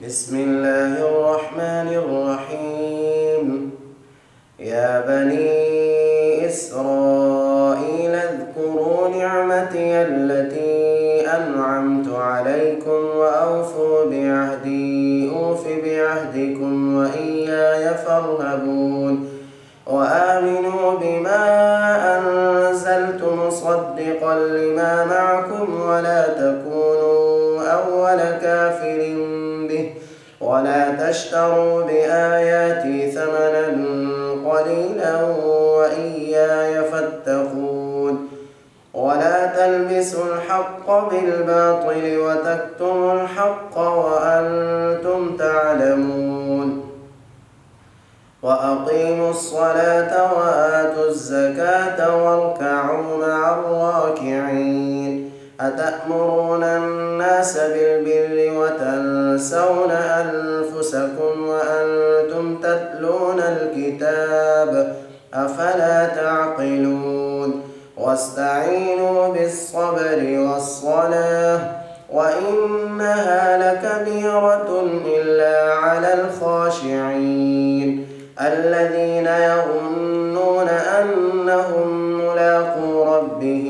بسم الله الرحمن الرحيم. يا بني إسرائيل اذكروا نعمتي التي أنعمت عليكم وأوفوا بعهدي أوف بعهدكم وإياي فارهبون وآمنوا بما أنزلت مصدقا لما معكم ولا تكونوا أول كافر به ولا تشتروا بآياتي ثمنا قليلا وإياي فاتقون ولا تلبسوا الحق بالباطل وتكتموا الحق وأنتم تعلمون وأقيموا الصلاة وآتوا الزكاة واركعوا مع الراكعين أتأمرون الناس بالبر وتنسون أنفسكم وأنتم تتلون الكتاب أفلا تعقلون واستعينوا بالصبر والصلاة وإنها لكبيرة إلا على الخاشعين الذين يظنون أنهم ملاقو ربهم